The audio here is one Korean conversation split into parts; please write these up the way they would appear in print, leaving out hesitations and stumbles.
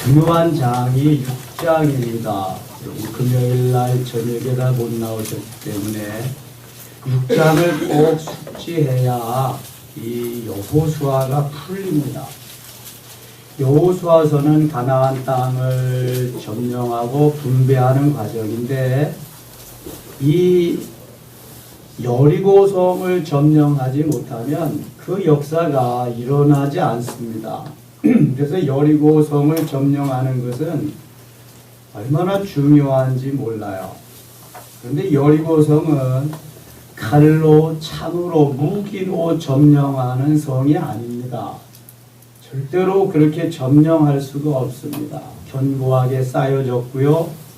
중요한 장이 6장입니다. 금요일날 저녁에다 못 나오셨기 때문에 6장을 꼭 숙지해야 이 여호수아가 풀립니다. 여호수아서는 가나안 땅을 점령하고 분배하는 과정인데, 이 여리고성을 점령하지 못하면 그 역사가 일어나지 않습니다. 그래서 여리고성을 점령하는 것은 얼마나 중요한지 몰라요. 그런데 여리고성은 칼로, 창으로, 무기로 점령하는 성이 아닙니다. 절대로 그렇게 점령할 수가 없습니다. 견고하게 쌓여졌고요.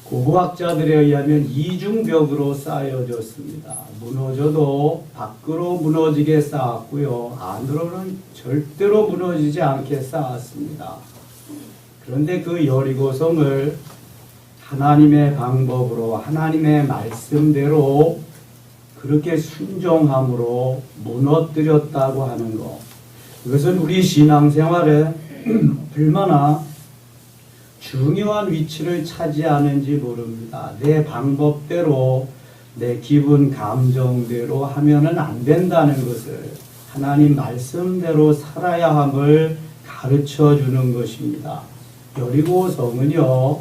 고고학자들에 의하면 이중벽으로 쌓여졌습니다. 무너져도 밖으로 무너지게 쌓았고요. 안으로는 절대로 무너지지 않게 쌓았습니다. 그런데 그 여리고성을 하나님의 방법으로, 하나님의 말씀대로 그렇게 순종함으로 무너뜨렸다고 하는 것, 이것은 우리 신앙생활에 얼마나 중요한 위치를 차지하는지 모릅니다. 내 방법대로, 내 기분, 감정대로 하면은 안 된다는 것을, 하나님 말씀대로 살아야 함을 가르쳐 주는 것입니다. 여리고성은요,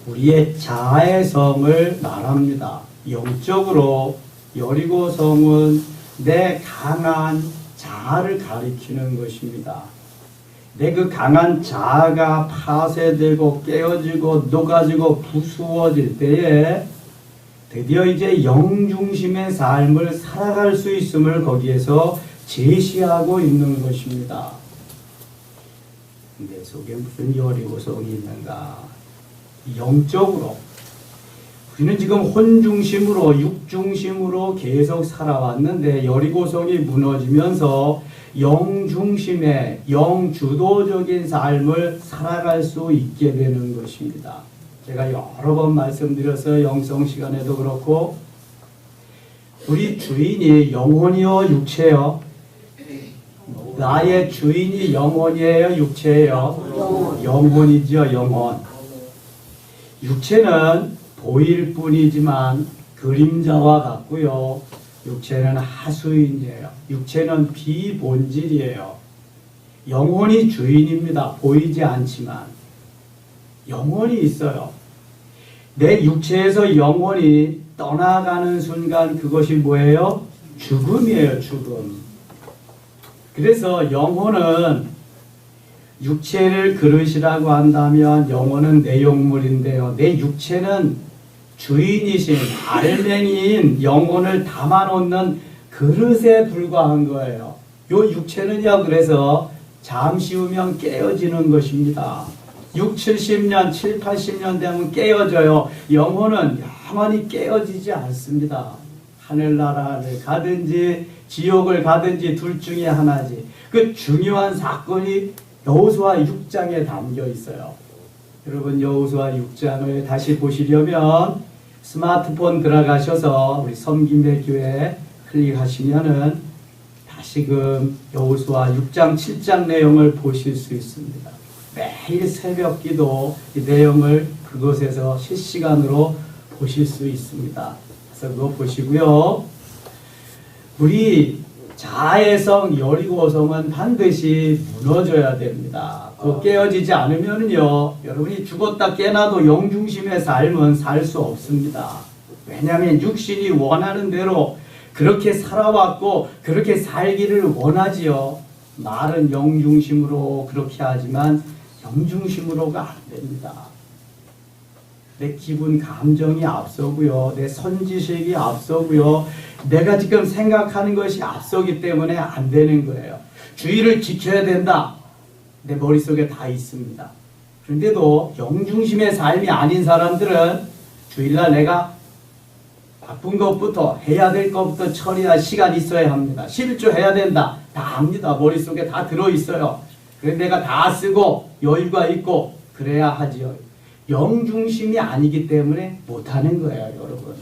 우리의 자아의 성을 말합니다. 영적으로 여리고성은 내 강한 자아를 가리키는 것입니다. 내 그 강한 자아가 파쇄되고 깨어지고 녹아지고 부수어질 때에 드디어 이제 영중심의 삶을 살아갈 수 있음을 거기에서 제시하고 있는 것입니다. 내 속에 무슨 여리고성이 있는가? 영적으로 우리는 지금 혼중심으로, 육중심으로 계속 살아왔는데, 여리고성이 무너지면서 영중심의 영주도적인 삶을 살아갈 수 있게 되는 것입니다. 제가 여러 번 말씀드렸어요. 영성 시간에도 그렇고, 우리 주인이 영혼이요 육체요? 나의 주인이 영혼이에요 육체예요? 영혼이죠. 영혼. 육체는 보일 뿐이지만 그림자와 같고요. 육체는 하수인이에요. 육체는 비본질이에요. 영혼이 주인입니다. 보이지 않지만 영혼이 있어요. 내 육체에서 영혼이 떠나가는 순간 그것이 뭐예요? 죽음이에요. 죽음. 그래서 영혼은, 육체를 그릇이라고 한다면 영혼은 내용물인데요. 내 육체는 주인이신 알맹이인 영혼을 담아놓는 그릇에 불과한 거예요. 요 육체는요, 그래서 잠시 후면 깨어지는 것입니다. 6, 70년, 7, 80년 되면 깨어져요. 영혼은 영원히 깨어지지 않습니다. 하늘나라를 가든지 지옥을 가든지 둘 중에 하나지. 그 중요한 사건이 여호수아 6장에 담겨 있어요. 여러분, 여호수아 6장을 다시 보시려면 스마트폰 들어가셔서 우리 섬김의 교회 클릭하시면은 다시금 여호수아 6장, 7장 내용을 보실 수 있습니다. 매일 새벽 기도 이 내용을 그곳에서 실시간으로 보실 수 있습니다. 그래서 그거 보시고요. 우리 자아의 성 여리고성은 반드시 무너져야 됩니다. 그 깨어지지 않으면요, 여러분이 죽었다 깨나도 영중심의 삶은 살 수 없습니다. 왜냐하면 육신이 원하는 대로 그렇게 살아왔고 그렇게 살기를 원하지요. 말은 영중심으로 그렇게 하지만 영중심으로가 안 됩니다. 내 기분, 감정이 앞서고요. 내 선지식이 앞서고요. 내가 지금 생각하는 것이 앞서기 때문에 안 되는 거예요. 주의를 지켜야 된다. 내 머릿속에 다 있습니다. 그런데도 영중심의 삶이 아닌 사람들은 주일날 내가 바쁜 것부터 해야 될 것부터 처리할 시간이 있어야 합니다. 실조해야 된다. 다 압니다. 머릿속에 다 들어있어요. 그래서 내가 다 쓰고 여유가 있고 그래야 하지요. 영중심이 아니기 때문에 못하는 거예요, 여러분.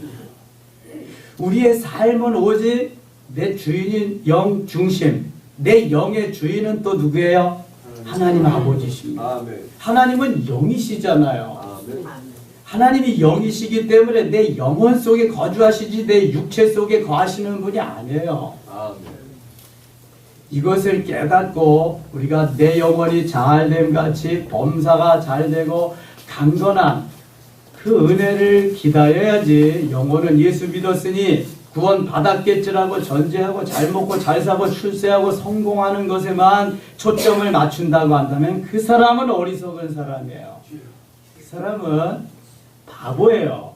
우리의 삶은 오직 내 주인인 영중심, 내 영의 주인은 또 누구예요? 하나님 아버지십니다. 아멘. 하나님은 영이시잖아요. 아멘. 하나님이 영이시기 때문에 내 영혼 속에 거주하시지 내 육체 속에 거하시는 분이 아니에요. 아멘. 이것을 깨닫고 우리가 내 영혼이 잘됨 같이 범사가 잘되고 강건한 그 은혜를 기다려야지. 영혼은 예수 믿었으니 구원 받았겠지라고 전제하고 잘 먹고 잘 사고 출세하고 성공하는 것에만 초점을 맞춘다고 한다면 그 사람은 어리석은 사람이에요. 그 사람은 바보예요.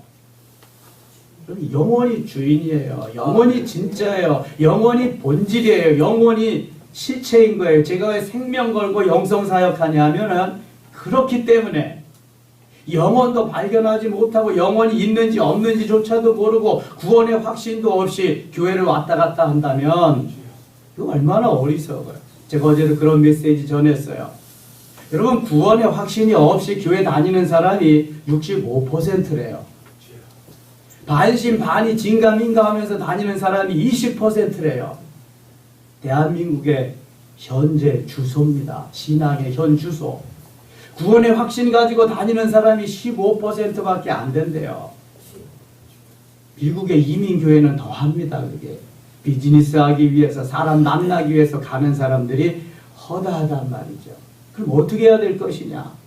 영혼이 주인이에요. 영혼이 진짜예요. 영혼이 본질이에요. 영혼이 실체인 거예요. 제가 왜 생명 걸고 영성사역하냐 하면은 그렇기 때문에 영혼도 발견하지 못하고 영혼이 있는지 없는지조차도 모르고 구원의 확신도 없이 교회를 왔다 갔다 한다면 이거 얼마나 어리석어요. 제가 어제도 그런 메시지 전했어요. 여러분, 구원의 확신이 없이 교회 다니는 사람이 65%래요. 반신반의 진가민가 하면서 다니는 사람이 20%래요. 대한민국의 현재 주소입니다. 신앙의 현 주소. 구원의 확신 가지고 다니는 사람이 15%밖에 안 된대요. 미국의 이민교회는 더 합니다. 그게 비즈니스 하기 위해서, 사람 만나기 위해서 가는 사람들이 허다하단 말이죠. 그럼 어떻게 해야 될 것이냐?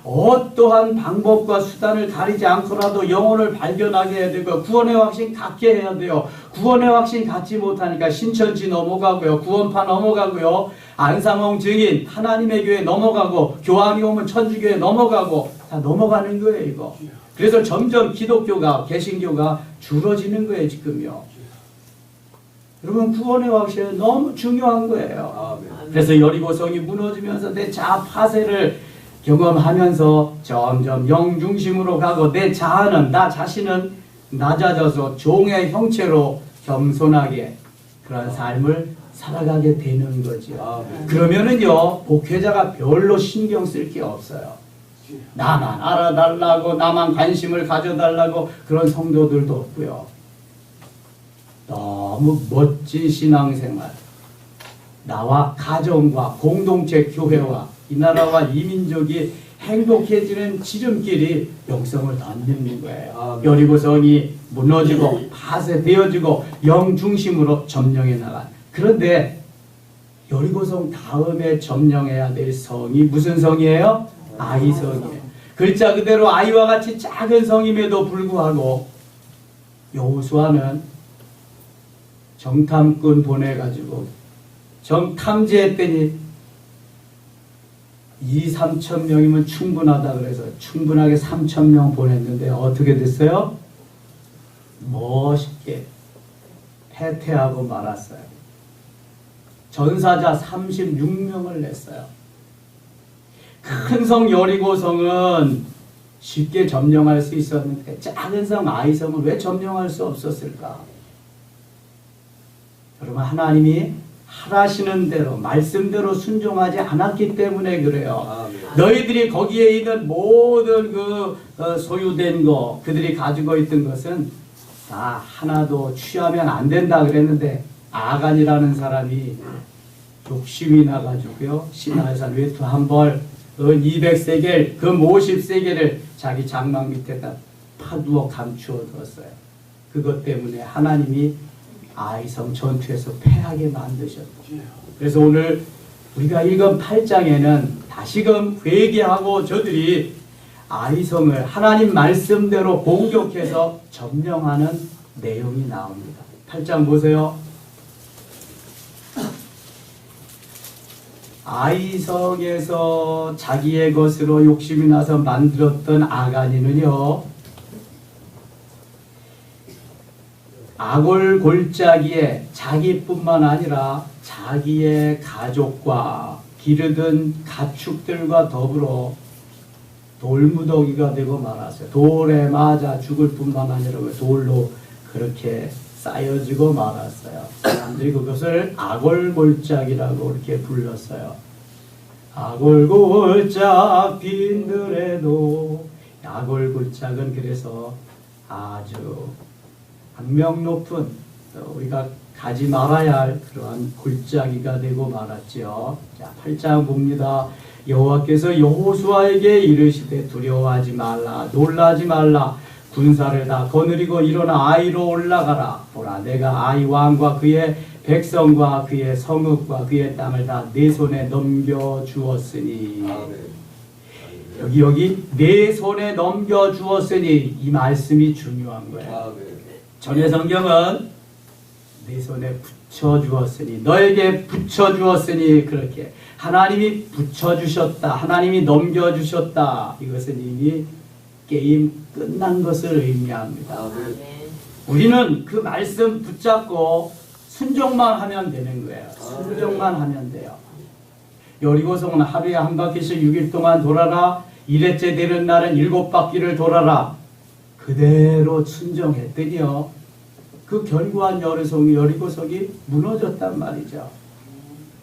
어떠한 방법과 수단을 가리지 않고라도 영혼을 발견하게 해야 되고 구원의 확신 갖게 해야 돼요. 구원의 확신 갖지 못하니까 신천지 넘어가고요. 구원파 넘어가고요. 안상홍 증인 하나님의 교회 넘어가고 교황이 오면 천주교회 넘어가고 다 넘어가는 거예요. 이거. 그래서 점점 기독교가 개신교가 줄어지는 거예요. 지금요. 여러분, 구원의 확신은 너무 중요한 거예요. 그래서 여리고성이 무너지면서 내 자아 파쇄를 경험하면서 점점 영중심으로 가고 내 자아는, 나 자신은 낮아져서 종의 형체로 겸손하게 그런 삶을 살아가게 되는 거죠. 그러면은요, 목회자가 별로 신경 쓸 게 없어요. 나만 알아달라고, 나만 관심을 가져달라고 그런 성도들도 없고요. 너무 멋진 신앙생활, 나와 가정과 공동체 교회와 이 나라와 이 민족이 행복해지는 지름길이 영성을 던지는 거예요. 여리고성이 무너지고 파쇄되어지고 영중심으로 점령해 나간. 그런데 여리고성 다음에 점령해야 될 성이 무슨 성이에요? 아이성이에요. 글자 그대로 아이와 같이 작은 성임에도 불구하고 여호수아는 정탐꾼 보내가지고 탐지했더니 2~3천 명이면 충분하다 그래서 충분하게 3천 명 보냈는데 어떻게 됐어요? 멋있게 패퇴하고 말았어요. 전사자 36명을 냈어요. 큰 성 여리고성은 쉽게 점령할 수 있었는데 작은 성 아이성은 왜 점령할 수 없었을까? 여러분, 하나님이 하라시는 대로 말씀대로 순종하지 않았기 때문에 그래요. 너희들이 거기에 있는 모든 소유된 거, 그들이 가지고 있던 것은 다 하나도 취하면 안 된다 그랬는데 아간이라는 사람이 욕심이 나가지고요, 시나이산 외투 한 벌, 200세겔, 금 50세겔을 자기 장막 밑에다 파두어 감추어 두었어요. 그것 때문에 하나님이 아이성 전투에서 패하게 만드셨고, 그래서 오늘 우리가 읽은 8장에는 다시금 회개하고 저들이 아이성을 하나님 말씀대로 공격해서 점령하는 내용이 나옵니다. 8장 보세요. 아이성에서 자기의 것으로 욕심이 나서 만들었던 아간이는요, 아골 골짜기에 자기뿐만 아니라 자기의 가족과 기르던 가축들과 더불어 돌무더기가 되고 말았어요. 돌에 맞아 죽을 뿐만 아니라 돌로 그렇게 쌓여지고 말았어요. 사람들이 그것을 아골골짝이라고 이렇게 불렀어요. 아골골짝 빈들에도, 아골골짝은 그래서 아주 악명 높은, 우리가 가지 말아야 할 그러한 골짜기가 되고 말았죠. 자, 8장 봅니다. 여호와께서 여호수아에게 이르시되 두려워하지 말라 놀라지 말라 군사를 다 거느리고 일어나 아이로 올라가라. 보라 내가 아이 왕과 그의 백성과 그의 성읍과 그의 땅을 다 내 손에 넘겨주었으니. 여기 내 손에 넘겨주었으니 이 말씀이 중요한 거예요. 전의 성경은 내 손에 붙여주었으니 너에게 붙여주었으니 그렇게 하나님이 붙여주셨다. 하나님이 넘겨주셨다. 이것은 이미 게임 끝난 것을 의미합니다. 우리는 그 말씀 붙잡고 순종만 하면 되는 거예요. 순종만 하면 돼요. 여리고성은 하루에 한 바퀴씩 6일 동안 돌아라. 1회째 되는 날은 7바퀴를 돌아라. 그대로 순종했더니요. 그 견고한 여리고성이 무너졌단 말이죠.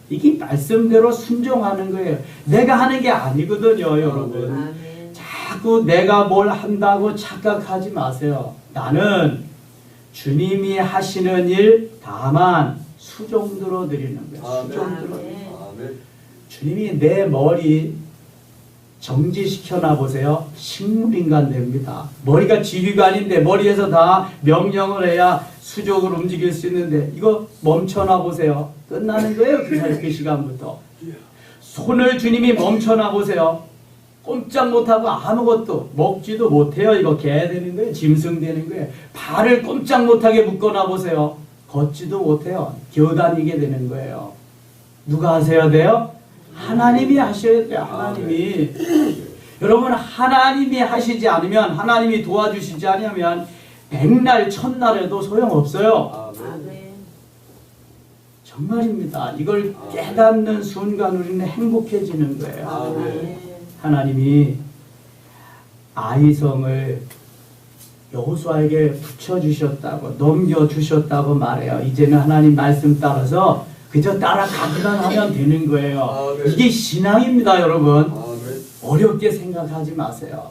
이게 말씀대로 순종하는 거예요. 내가 하는 게 아니거든요, 여러분. 자꾸 내가 뭘 한다고 착각하지 마세요. 나는 주님이 하시는 일 다만 수종들어 드리는 거예요. 수종들어. 주님이 내 머리 정지시켜놔 보세요. 식물인간 됩니다. 머리가 지휘관인데 머리에서 다 명령을 해야 수족을 움직일 수 있는데 이거 멈춰놔 보세요. 끝나는 거예요. 그 시간부터. 손을 주님이 멈춰놔 보세요. 꼼짝 못하고 아무것도 먹지도 못해요. 이거 개야 되는 거예요. 짐승 되는 거예요. 발을 꼼짝 못하게 묶어놔 보세요. 걷지도 못해요. 기어다니게 되는 거예요. 누가 하셔야 돼요? 하나님이 하셔야 돼요. 하나님이. 여러분 하나님이 하시지 않으면 하나님이 도와주시지 않으면 백날 천날에도 소용없어요. 정말입니다. 이걸 깨닫는 순간 우리는 행복해지는 거예요. 하나님이 아이성을 여호수아에게 붙여주셨다고 넘겨주셨다고 말해요. 이제는 하나님 말씀 따라서 그저 따라가기만 하면 되는 거예요. 이게 신앙입니다, 여러분. 어렵게 생각하지 마세요.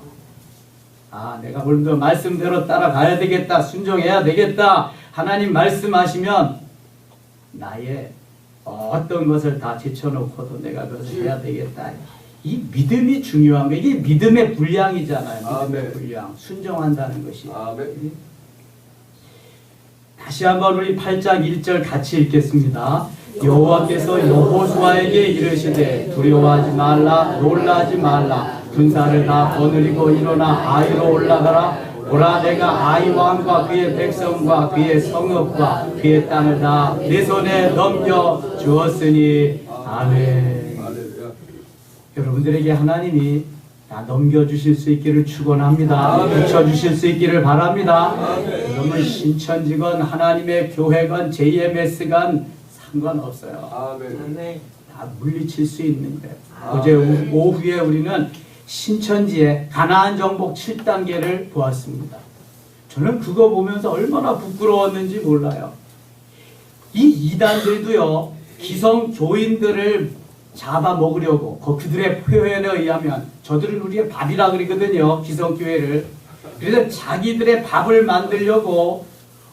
아, 내가 오늘도 말씀대로 따라가야 되겠다, 순종해야 되겠다. 하나님 말씀하시면 나의 어떤 것을 다 제쳐놓고도 내가 그것을 해야 되겠다. 이 믿음이 중요한 거예요. 이게 믿음의 분량이잖아요. 믿음의 분량. 순종한다는 것이. 다시 한번 우리 8장 1절 같이 읽겠습니다. 여호와께서 여호수아에게 이르시되 두려워하지 말라 놀라지 말라 군사를 다 거느리고 일어나 아이로 올라가라. 보라 내가 아이 왕과 그의 백성과 그의 성읍과 그의 땅을 다 내 손에 넘겨 주었으니. 아멘. 여러분들에게 하나님이 다 넘겨주실 수 있기를 축원합니다. 붙여주실 수 있기를 바랍니다. 그러면 신천지건 하나님의 교회건 JMS건 상관없어요. 다 물리칠 수 있는 거예요. 어제 오후에 우리는 신천지의 가나안 정복 7단계를 보았습니다. 저는 그거 보면서 얼마나 부끄러웠는지 몰라요. 이 이단들도요, 기성 교인들을 잡아먹으려고 그들의 표현에 의하면 저들은 우리의 밥이라 그러거든요. 기성교회를. 그래서 자기들의 밥을 만들려고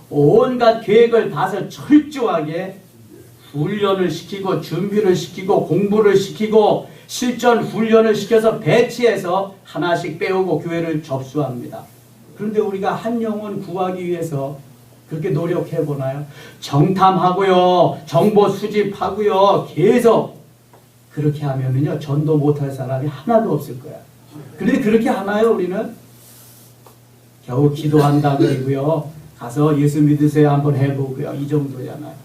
온갖 계획을 다서 철저하게 훈련을 시키고 준비를 시키고 공부를 시키고 실전 훈련을 시켜서 배치해서 하나씩 빼오고 교회를 접수합니다. 그런데 우리가 한 영혼 구하기 위해서 그렇게 노력해 보나요? 정탐하고요, 정보 수집하고요, 계속 그렇게 하면은요, 전도 못할 사람이 하나도 없을 거야. 그런데 그렇게 하나요, 우리는? 겨우 기도한다 그리고요, 가서 예수 믿으세요 한번 해보고요, 이 정도잖아요.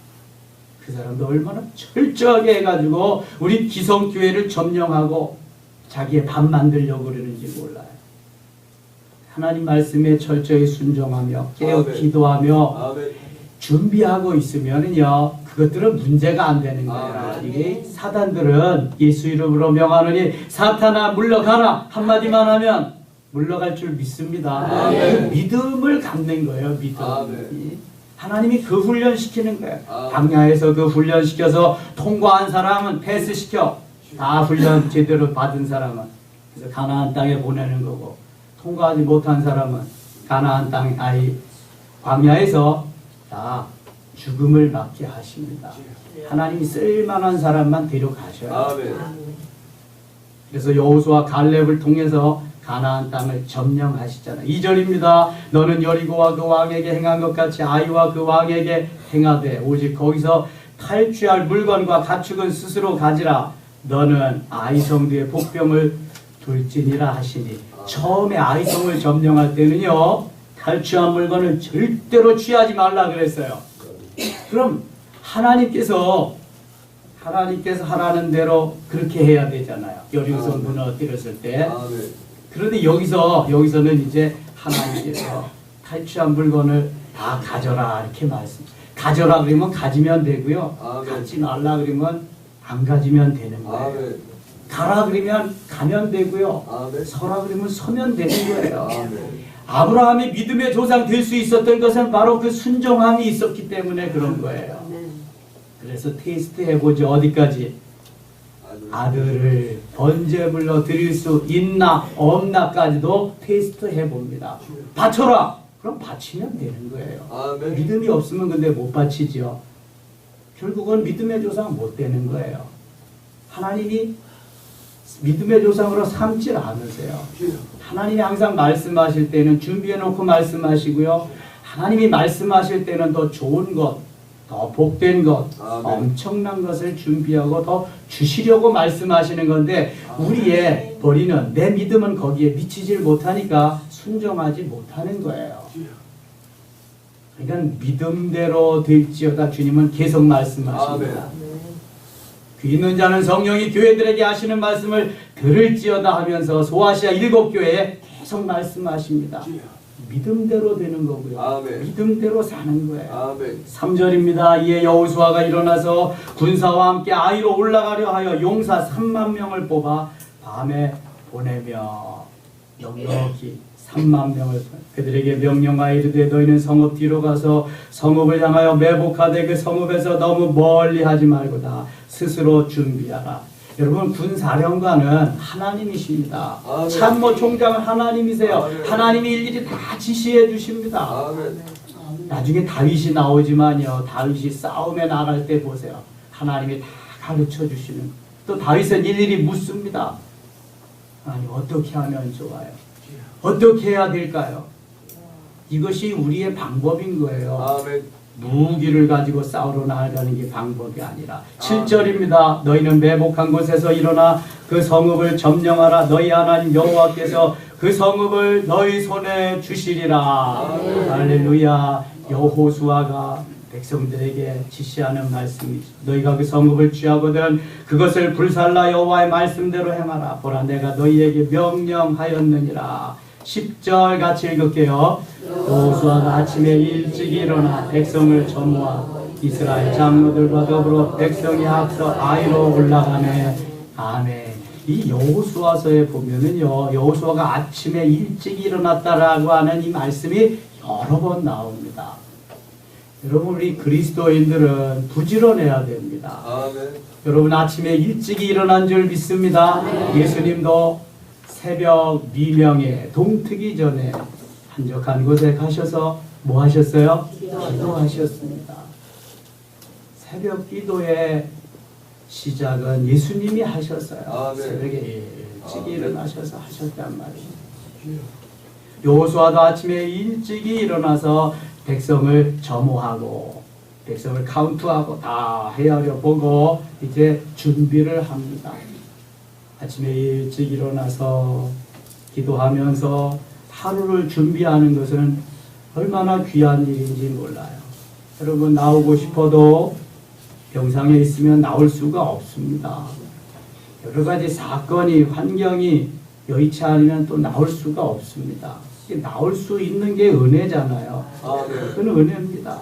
그 사람도 얼마나 철저하게 해가지고 우리 기성교회를 점령하고 자기의 밥 만들려고 그러는지 몰라요. 하나님 말씀에 철저히 순종하며 깨어 기도하며 준비하고 있으면은요, 그것들은 문제가 안 되는 거예요. 이게 사단들은 예수 이름으로 명하노니 사탄아 물러가라 한마디만 하면 물러갈 줄 믿습니다. 그 믿음을 갖는 거예요. 믿음. 하나님이 그 훈련시키는 거예요. 광야에서 그 훈련시켜서 통과한 사람은 패스시켜. 다 훈련 제대로 받은 사람은 그래서 가나안 땅에 보내는 거고, 통과하지 못한 사람은 가나안 땅 광야에서 다 죽음을 맞게 하십니다. 하나님이 쓸만한 사람만 데려가셔요. 아멘. 그래서 여호수아 갈렙을 통해서 가나안 땅을 점령하시잖아요. 2절입니다. 너는 여리고와 그 왕에게 행한 것 같이 아이와 그 왕에게 행하되 오직 거기서 탈취할 물건과 가축은 스스로 가지라. 너는 아이성뒤에 복병을 둘지니라 하시니, 처음에 아이성을 점령할 때는요, 탈취한 물건을 절대로 취하지 말라 그랬어요. 그럼 하나님께서 하라는 대로 그렇게 해야 되잖아요. 여리고성 무너뜨렸을 때. 그런데 여기서는 이제 하나님께서 탈취한 물건을 다 가져라 이렇게 말씀. 가져라 그러면 가지면 되고요. 가지 말라 그러면 안 가지면 되는 거예요. 가라 그러면 가면 되고요. 서라 그러면 서면 되는 거예요. 아브라함이 믿음의 조상 될 수 있었던 것은 바로 그 순종함이 있었기 때문에 그런 거예요. 그래서 테스트 해보죠. 어디까지? 아들을 번제물로 드릴 수 있나 없나까지도 테스트 해봅니다. 바쳐라! 그럼 바치면 되는 거예요. 아멘. 믿음이 없으면 근데 못 바치죠. 결국은 믿음의 조상 못 되는 거예요. 하나님이 믿음의 조상으로 삼질 않으세요. 하나님이 항상 말씀하실 때는 준비해놓고 말씀하시고요. 하나님이 말씀하실 때는 더 좋은 것, 더 복된 것, 엄청난 것을 준비하고 더 주시려고 말씀하시는 건데, 우리의 버리는 내 믿음은 거기에 미치질 못하니까 순종하지 못하는 거예요. 그러니까 믿음대로 될지어다 주님은 계속 말씀하십니다. 귀 있는 자는 성령이 교회들에게 하시는 말씀을 들을지어다 하면서 소아시아 7교회에 계속 말씀하십니다. 믿음대로 되는 거고요. 믿음대로 사는 거예요. 3절입니다. 이에 여호수아가 일어나서 군사와 함께 아이로 올라가려 하여 용사 3만 명을 뽑아 밤에 보내며 넉넉히 3만 명을 그들에게 명령하여 이르되 너희는 성읍 뒤로 가서 성읍을 향하여 매복하되 그 성읍에서 너무 멀리 하지 말고다 스스로 준비하라. 여러분, 군사령관은 하나님이십니다. 참모 총장은 하나님이세요. 하나님이 일일이 다 지시해 주십니다. 나중에 다윗이 나오지만요, 다윗이 싸움에 나갈 때 보세요. 하나님이 다 가르쳐 주시는. 또 다윗은 일일이 묻습니다. 하나님, 어떻게 하면 좋아요? 어떻게 해야 될까요? 이것이 우리의 방법인 거예요. 무기를 가지고 싸우러 나가는 게 방법이 아니라. 7절입니다. 너희는 매복한 곳에서 일어나 그 성읍을 점령하라. 너희 하나님 여호와께서 그 성읍을 너희 손에 주시리라. 할렐루야. 여호수아가 백성들에게 지시하는 말씀이죠. 너희가 그 성읍을 취하거든 그것을 불살라 여호와의 말씀대로 행하라. 보라, 내가 너희에게 명령하였느니라. 10절 같이 읽을게요. 여호수아가 아침에 일찍 일어나 백성을 점호하고 이스라엘 장로들과 더불어 백성이 앞서 아이로 올라가네. 아멘. 이 여호수아서에 보면은요, 여호수아가 아침에 일찍 일어났다라고 하는 이 말씀이 여러 번 나옵니다. 여러분, 우리 그리스도인들은 부지런해야 됩니다. 여러분, 아침에 일찍 일어난 줄 믿습니다. 예수님도 새벽 미명에 동트기 전에 한적한 곳에 가셔서 뭐 하셨어요? 기도하셨습니다. 새벽 기도의 시작은 예수님이 하셨어요. 새벽에 일찍 일어나셔서 하셨단 말이에요. 여호수아도 아침에 일찍 일어나서 백성을 점호하고 백성을 카운트하고 다 헤아려 보고 이제 준비를 합니다. 아침에 일찍 일어나서 기도하면서 하루를 준비하는 것은 얼마나 귀한 일인지 몰라요. 여러분, 나오고 싶어도 병상에 있으면 나올 수가 없습니다. 여러 가지 사건이, 환경이 여의치 않으면 또 나올 수가 없습니다. 나올 수 있는 게 은혜잖아요. 그건 은혜입니다.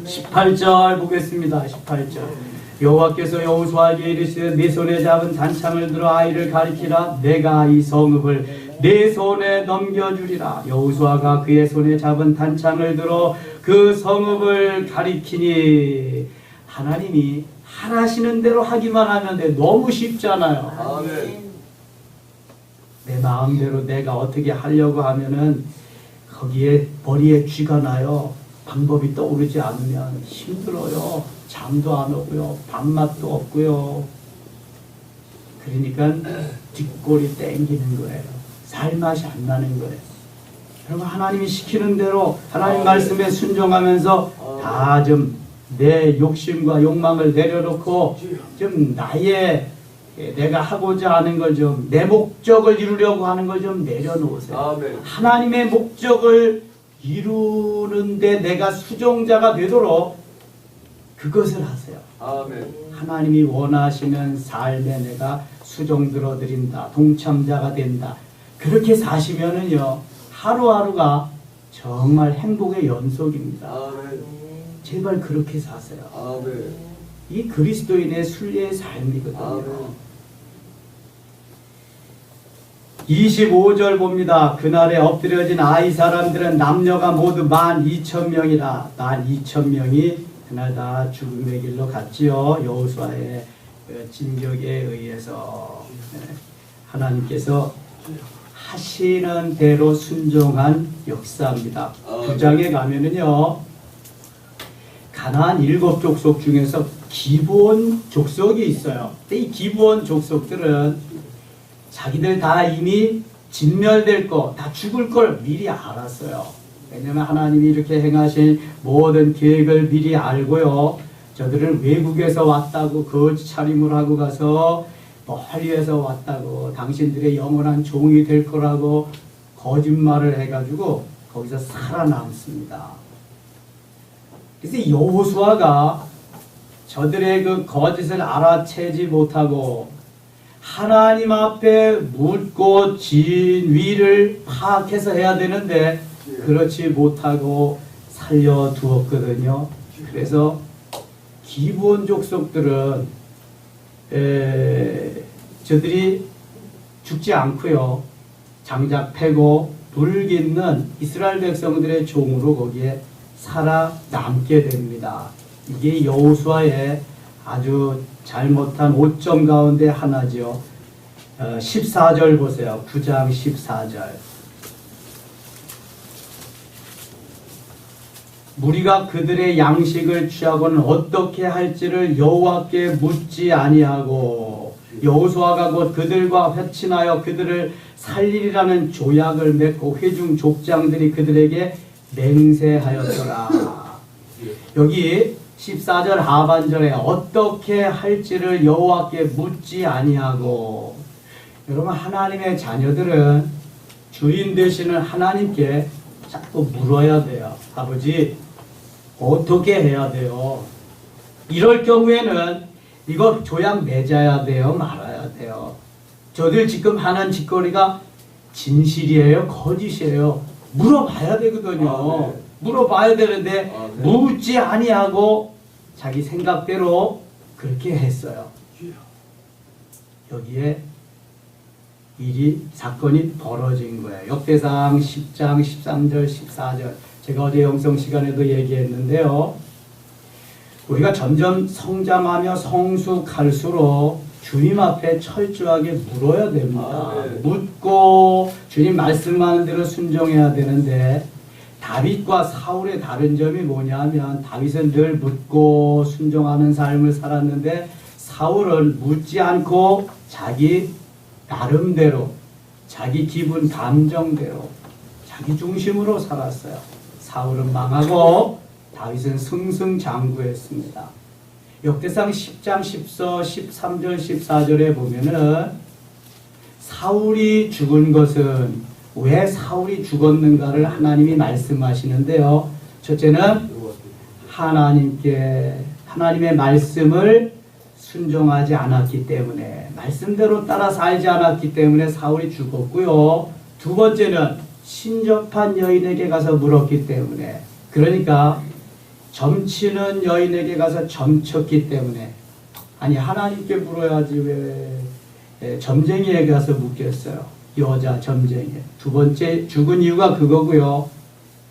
18절 보겠습니다. 18절. 여호와께서 여호수아에게 이르시되 네 손에 잡은 단창을 들어 아이를 가리키라. 내가 이 성읍을 네 손에 넘겨주리라. 여호수아가 그의 손에 잡은 단창을 들어 그 성읍을 가리키니, 하나님이 하라시는 대로 하기만 하면 돼. 너무 쉽잖아요. 내 마음대로 내가 어떻게 하려고 하면은 거기에 머리에 쥐가 나요. 방법이 떠오르지 않으면 힘들어요. 잠도 안 오고요. 밥맛도 없고요. 그러니까 뒷골이 땡기는 거예요. 살맛이 안 나는 거예요. 여러분, 하나님이 시키는 대로 하나님 말씀에 순종하면서 다 좀 내 욕심과 욕망을 내려놓고 좀 내가 하고자 하는 걸 좀, 내 목적을 이루려고 하는 걸 좀 내려놓으세요. 아멘. 하나님의 목적을 이루는데 내가 수종자가 되도록 그것을 하세요. 아멘. 하나님이 원하시는 삶에 내가 수종들어 드린다. 동참자가 된다. 그렇게 사시면은요, 하루하루가 정말 행복의 연속입니다. 아멘. 제발 그렇게 사세요. 아멘. 이 그리스도인의 순례의 삶이거든요. 아멘. 25절 봅니다. 그날에 엎드려진 아이 사람들은 남녀가 모두 12,000명이라. 12,000명이 그날 다 죽음의 길로 갔지요. 여호수아의 진격에 의해서 하나님께서 하시는 대로 순종한 역사입니다. 9장에 가면은요, 가나안 7족속 중에서 기브온 족속이 있어요. 이 기브온 족속들은 자기들 다 이미 진멸될 거, 다 죽을 걸 미리 알았어요. 왜냐하면 하나님이 이렇게 행하신 모든 계획을 미리 알고요. 저들은 외국에서 왔다고 거짓 차림을 하고 가서 멀리에서 왔다고, 당신들의 영원한 종이 될 거라고 거짓말을 해가지고 거기서 살아남습니다. 그래서 여호수아가 저들의 그 거짓을 알아채지 못하고 하나님 앞에 묻고 진위를 파악해서 해야 되는데 그렇지 못하고 살려두었거든요. 그래서 기브온 족속들은 저들이 죽지 않고요, 장작 패고 불깃는 이스라엘 백성들의 종으로 거기에 살아남게 됩니다. 이게 여호수아의 아주 잘못한 오점 가운데 하나죠. 14절 보세요. 9장 14절. 무리가 그들의 양식을 취하고는 어떻게 할지를 여호와께 묻지 아니하고, 여호수아가 곧 그들과 회친하여 그들을 살리리라는 조약을 맺고 회중 족장들이 그들에게 맹세하였더라. 여기 14절 하반절에 어떻게 할지를 여호와께 묻지 아니하고, 여러분, 하나님의 자녀들은 주인 되시는 하나님께 자꾸 물어야 돼요. 아버지, 어떻게 해야 돼요? 이럴 경우에는 이거 조약 맺어야 돼요? 말아야 돼요? 저들 지금 하는 짓거리가 진실이에요? 거짓이에요? 물어봐야 되거든요. 물어봐야 되는데 묻지 아니하고 자기 생각대로 그렇게 했어요. 여기에 사건이 벌어진 거예요. 역대상 10장 13절 14절. 제가 어제 영성 시간에도 얘기했는데요. 우리가 점점 성장하며 성숙할수록 주님 앞에 철저하게 물어야 됩니다. 묻고 주님 말씀하는 대로 순종해야 되는데, 다윗과 사울의 다른 점이 뭐냐면, 다윗은 늘 묻고 순종하는 삶을 살았는데 사울은 묻지 않고 자기 나름대로, 자기 기분 감정대로, 자기 중심으로 살았어요. 사울은 망하고 다윗은 승승장구했습니다. 역대상 10장 13절 14절에 보면은 사울이 죽은 것은, 왜 사울이 죽었는가를 하나님이 말씀하시는데요. 첫째는 하나님의 말씀을 순종하지 않았기 때문에, 말씀대로 따라 살지 않았기 때문에 사울이 죽었고요. 두 번째는 신접한 여인에게 가서 물었기 때문에, 그러니까 점치는 여인에게 가서 점쳤기 때문에, 아니 하나님께 물어야지 왜 점쟁이에게 가서 묻겠어요. 여자 점쟁이. 두 번째 죽은 이유가 그거고요.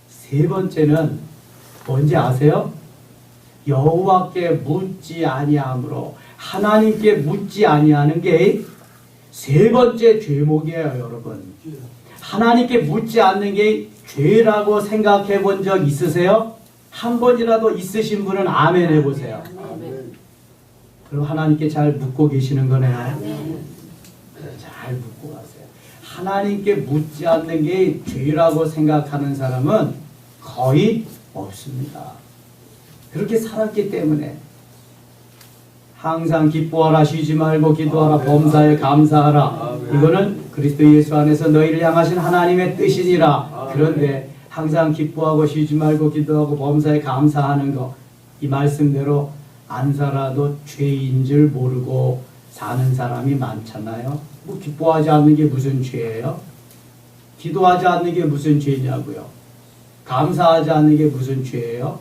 세 번째는 뭔지 아세요? 여호와께 묻지 아니함으로, 하나님께 묻지 아니하는 게 세 번째 죄목이에요, 여러분. 하나님께 묻지 않는 게 죄라고 생각해 본 적 있으세요? 한 번이라도 있으신 분은 아멘 해보세요. 그럼 하나님께 잘 묻고 계시는 거네요. 잘 묻고 가세요. 하나님께 묻지 않는 게 죄라고 생각하는 사람은 거의 없습니다. 그렇게 살았기 때문에 항상 기뻐하라, 쉬지 말고 기도하라, 범사에 감사하라. 이거는 그리스도 예수 안에서 너희를 향하신 하나님의 뜻이니라. 그런데 항상 기뻐하고 쉬지 말고 기도하고 범사에 감사하는 거, 이 말씀대로 안 살아도 죄인 줄 모르고 사는 사람이 많잖아요. 뭐 기뻐하지 않는 게 무슨 죄예요? 기도하지 않는 게 무슨 죄냐고요? 감사하지 않는 게 무슨 죄예요?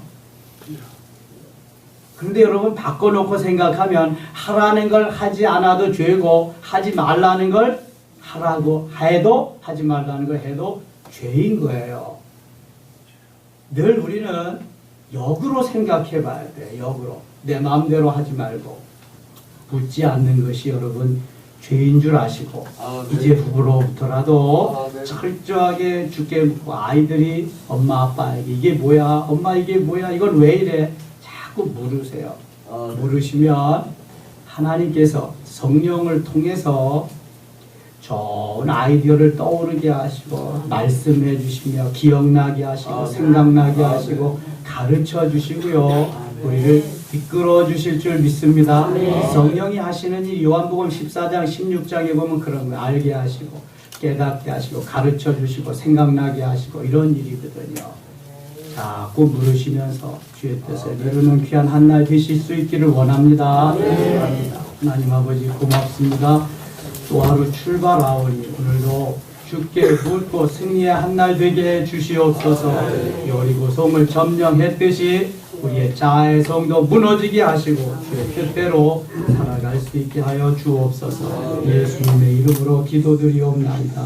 그런데 여러분 바꿔놓고 생각하면 하라는 걸 하지 않아도 죄고 하지 말라는 걸 하라고 해도 하지 말라는 걸 해도 죄인 거예요. 늘 우리는 역으로 생각해 봐야 돼. 역으로. 내 마음대로 하지 말고 묻지 않는 것이 여러분 죄인 줄 아시고 이제 후로부터라도 철저하게 주께 묻고 아이들이 엄마 아빠에게 이게 뭐야? 엄마 이게 뭐야? 이건 왜 이래? 자꾸 물으세요. 물으시면 하나님께서 성령을 통해서 좋은 아이디어를 떠오르게 하시고 말씀해 주시며 기억나게 하시고 생각나게 하시고 가르쳐 주시고요. 우리를 이끌어 주실 줄 믿습니다. 성령이 하시는 일 요한복음 14장 16장에 보면 그런 거 알게 하시고 깨닫게 하시고 가르쳐 주시고 생각나게 하시고 이런 일이거든요. 자꾸 물으시면서 주의 뜻을 이루는 귀한 한날 되실 수 있기를 원합니다. 하나님 아버지 고맙습니다. 또 하루 출발하오니 오늘도 주께 묻고 승리의 한날 되게 해 주시옵소서. 여리고 성을 점령했듯이 우리의 자아의 성도 무너지게 하시고 주의 뜻대로 살아갈 수 있게 하여 주옵소서. 예수님의 이름으로 기도드리옵나이다.